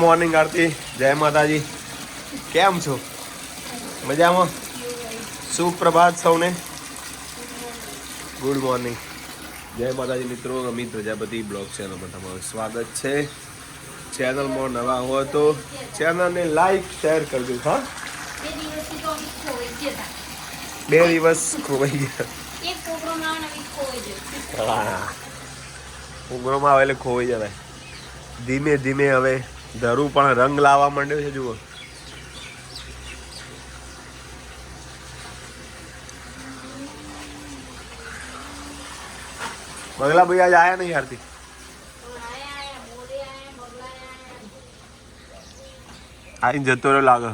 Morning આરતી, જય માતાજી. કેમ છો? મજામાં? સુપ્રભાત સૌને. Good morning. જય માતાજી મિત્રો. અમિત પ્રજાપતિ બ્લોગ ચેનલમાં તમારું સ્વાગત છે. ચેનલમાં નવા હોય તો ચેનલને લાઈક શેર કરજો. હા, 2 દિવસ ખોવાઈ ગયા. પ્રોગ્રામ આવે એટલે ખોવાઈ જવાય. ધીમે ધીમે હવે ધરું પણ રંગ લાવવા માંડ્યો છે. જુઓ, બગલા ભાઈ આજ આયા નહીં યારથી. આઈને જતો રહ્યો લાગે.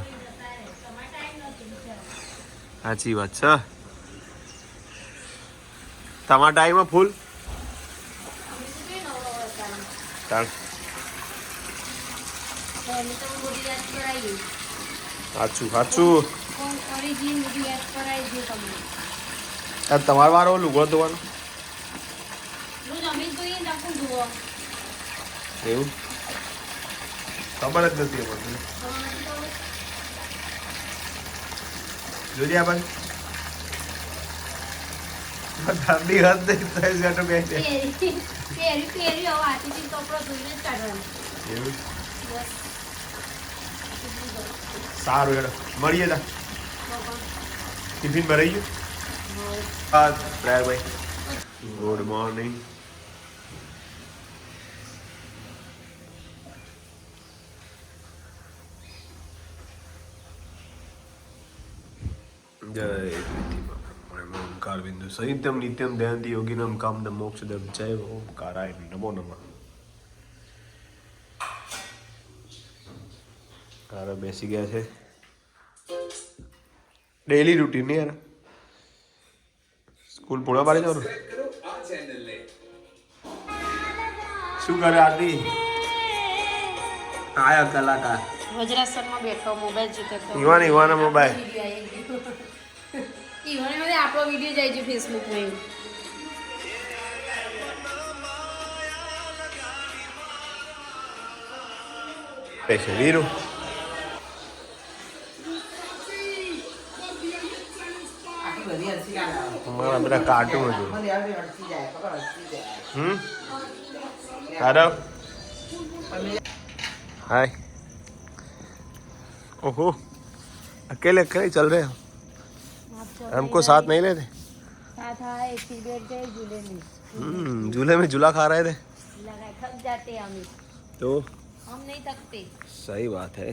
સાચી વાત છે. તમારા ટાઈમમાં ફૂલ સાચું સાચું. તમારો વારો લુગડો ધોવાનો એવું ખબર જ નથી. જોજે આ બાજુ ઠંડી હદ નહીં સારું. હેડો મળીએ. તા ટિફિન ભરાઈ ગયું? હા ભાઈ. Good morning. જય ઓમકાર બિંદુ સહિતમ નિત્યમ દયંતિ યોગિનમ કામદમ મોક્ષદમ જય ઓમકારાય નમો નમઃ. તારે બેસી ગયા છે. ડેલી રૂટીન યાર. સ્કૂલ પૂણા પાડી જવાનું. શું કરે આરતી? આયા કલાકાર વજ્રાસનમાં બેઠો મોબાઈલ જોતો. ઈવાના મોબાઈલ ઈવાને આપણો વિડિયો જાય છે ફેસબુકમાં. પૈસે વીરો અમારા બધા કાર્ટૂન હતું. हाय. ओहो, अकेले अकेले चल रहे हो? हमको साथ नहीं लेते? साथ आए फिर बैठ गए झूले में. झूले में झूला खा रहे थे. लगा थक जाते हम. तो हम नहीं थकते. सही बात है.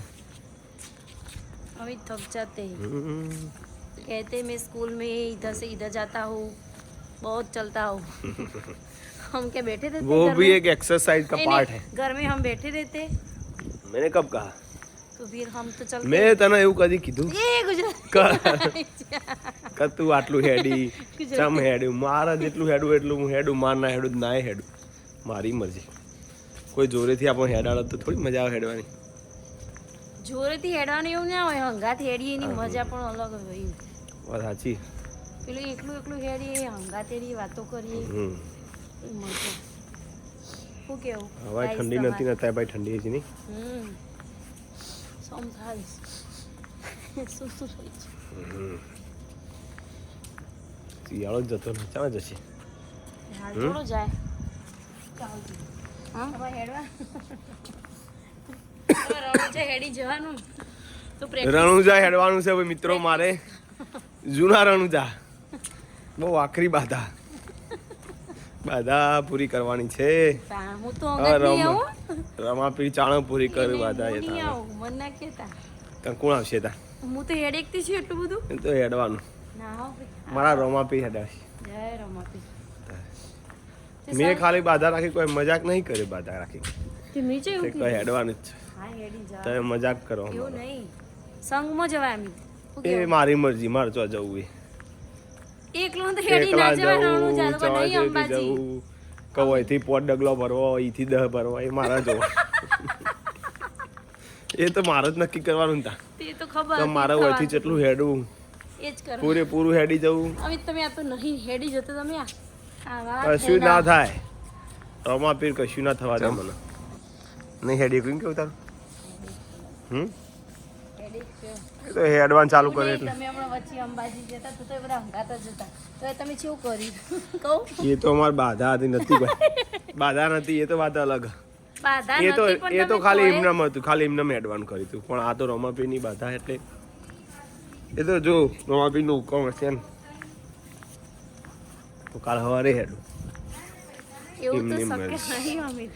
अभी थक जाते हैं. कहते मैं स्कूल में इधर से इधर जाता हूँ, बहुत चलता हूँ. हम क्या बैठे रहते? वो भी एक एक्सरसाइज का पार्ट है. घर में हम बैठे रहते. मैंने कब कहा? तो फिर हम तो चलते. मैं તને એવું કદી કીધું? એ ગુજરાત કે તું આટલું હેડી ચમ હેડ્યું? મારા જેટલું હેડું એટલું હું હેડું. માર ના હેડું ના હેડું. મારી મરજી. કોઈ જોરેથી આપણને હેડાડે તો થોડી મજા આવે હેડવાની. જોરેથી હેડવાની એવું ના હોય. હંગાત હેડીએ એની મજા પણ અલગ હોય. વાત સાચી. પેલું એકલું એકલું હેડીએ હંગાત હેડીએ વાતો કરીએ. મજા. શું કેવું? હવે ઠંડી નથી ને ત્યાં ભાઈ ઠંડી છે નહીં. Sometimes. શું થાય છે? શિયાળો જ જતો ને ચાલે જશે. હાલ થોડો જાય. હા હવે હેડવા. રણુજા હેડી જવાનું. તો રણુજા હેડવાનું છે હવે મિત્રો મારે. જૂના રણુજા બહુ આખરી બાધા પૂરી કરવાની છે. હું તો રમાપીર ચાણો પૂરી કરી બાધા. મન ના કેતા કોણ આવશે તા? હું તો હેડેકતી છું એટલું બધું. એ તો હેડવાનું. ના મારા રમાપીર હેડાશે. જય રમાપીર. મેં ખાલી બાધા રાખી, કોઈ મજાક નહીં કરી. બાધા રાખી તે નીચે એવું કોઈ હેડવાનું જ છે. હા હેડી જા. તમે મજાક કરો. એવું નહીં, સંગમાં જવાય. એ મારી મરજી. મારે તો જવું એ એકલો તો હેડી ના જવાય. રણુજા તો નહીં અંબાજી. કવાયથી 5 ડગલો ભરવો, અહીંથી 10 ભરવો, એ મારા જોવા. એ તો મારે જ નક્કી કરવાનું હતા. તે તો ખબર મારે વયથી જેટલું હેડવું એ જ કરો. પૂરેપૂરું હેડી જવું. હવે તમે આ તો નહીં હેડી જતો. તમે કશું ના થાય. રમાપીર કશું ના થવા દે મને. નહીં હેડી કેવું કેવું તારું? હેડી છે. એ તો હેડવાન ચાલુ કરે નહીં, એટલે તમે હમણાં વચ્ચે અંબાજી જતા તો બધા હંગાતા જ હતા તો તમે શું કર્યું કહું એ તો અમારી બાધા હતી નથી ભાઈ બાધા નથી એ તો વાત અલગ બાધા એ તો નથી પણ એ તો તમે ખાલી તોય- એમનામ હતું ખાલી એમનામ એડવાન્સ કર્યું હતું પણ આ તો રમાપીની બાધા એટલે એ તો જો રમાપીનું હુકમ હશે ને તો કાલ સવારે હેડું એવું તો એમની શક્ય મરજી. નહીં અમિત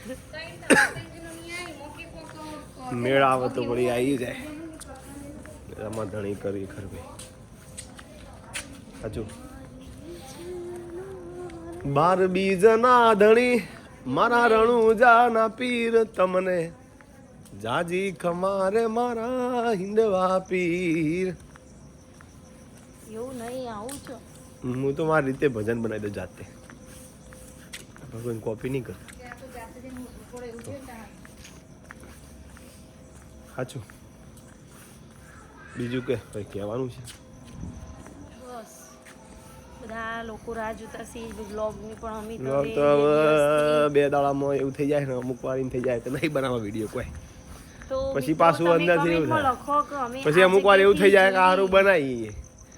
મેળ આવે તો વળી આવી જાય રમા ધણી કરી ખર ભાઈ હજુ 12 બીજના ધણી મારા રણુજાના પીર તમને જાજી ખમારે મારા હિંદવા પીર એવું નહીં આવું છો હું તો મારી રીતે ભજન બનાવી દઉં જાતે કોઈ કોપી નહીં કર સાચું બીજું કે કંઈ કહેવાનું છે બસ બધા લોકો રાહ જોતા છે બ્લોગની પણ અમિત બ્લોગ તો હવે 2 દાડામાં એવું થઈ જાય ને અમુક વાર એમ થઈ જાય તો નહીં બનાવવા વિડીયો કોઈ પછી પાછું અંદરથી એવું થાય. લખો કે અમે પછી અમુક વાર એવું થઈ જાય કે સારું બનાવીએ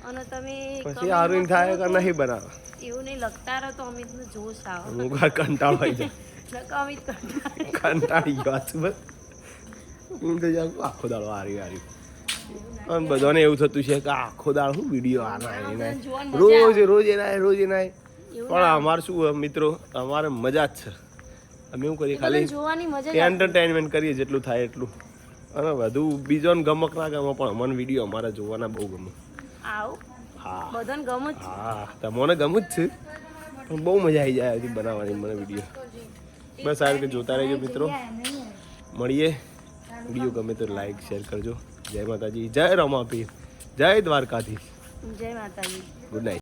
અને તમે પછી comment સારું એમ માં થાય કહો કે તો નહીં બનાવવા એવું નહીં લખતા રહો તો અમિતનો જોશ આવે અમુક વાર કંટાળો આવી જાય નકર અમિત કંટાળે. કંટાળી ગયો છું બસ એમ થઈ જાય કે આખો દાડો હારી અને બધાને એવું થતું છે કે આખો દાડો શું વિડીયો આના એના જોવાની રોજ એના એવું પણ અમારે શું હોય મિત્રો અમારે મજા જ છે અમે એવું કરીએ ખાલી બધાને જોવાની મજા જ આવે. એન્ટરટેનમેન્ટ કરીએ જેટલું થાય એટલું અને વધુ બીજોને ગમક ના ગમે પણ અમને વિડીયો અમારા જોવાના બહુ ગમે આવું હા બધાને ગમે જ છે. હા તમને ગમું જ છે પણ બહુ મજા આવી જાય હજી બનાવવાની મને વિડીયો બસ આ રીતે જોતા રહેજો મિત્રો મળીએ વિડીયો ગમે તો લાઈક શેર કરજો જય માતાજી જય રમાપીર જય દ્વારકાધીશ જય માતાજી. Good night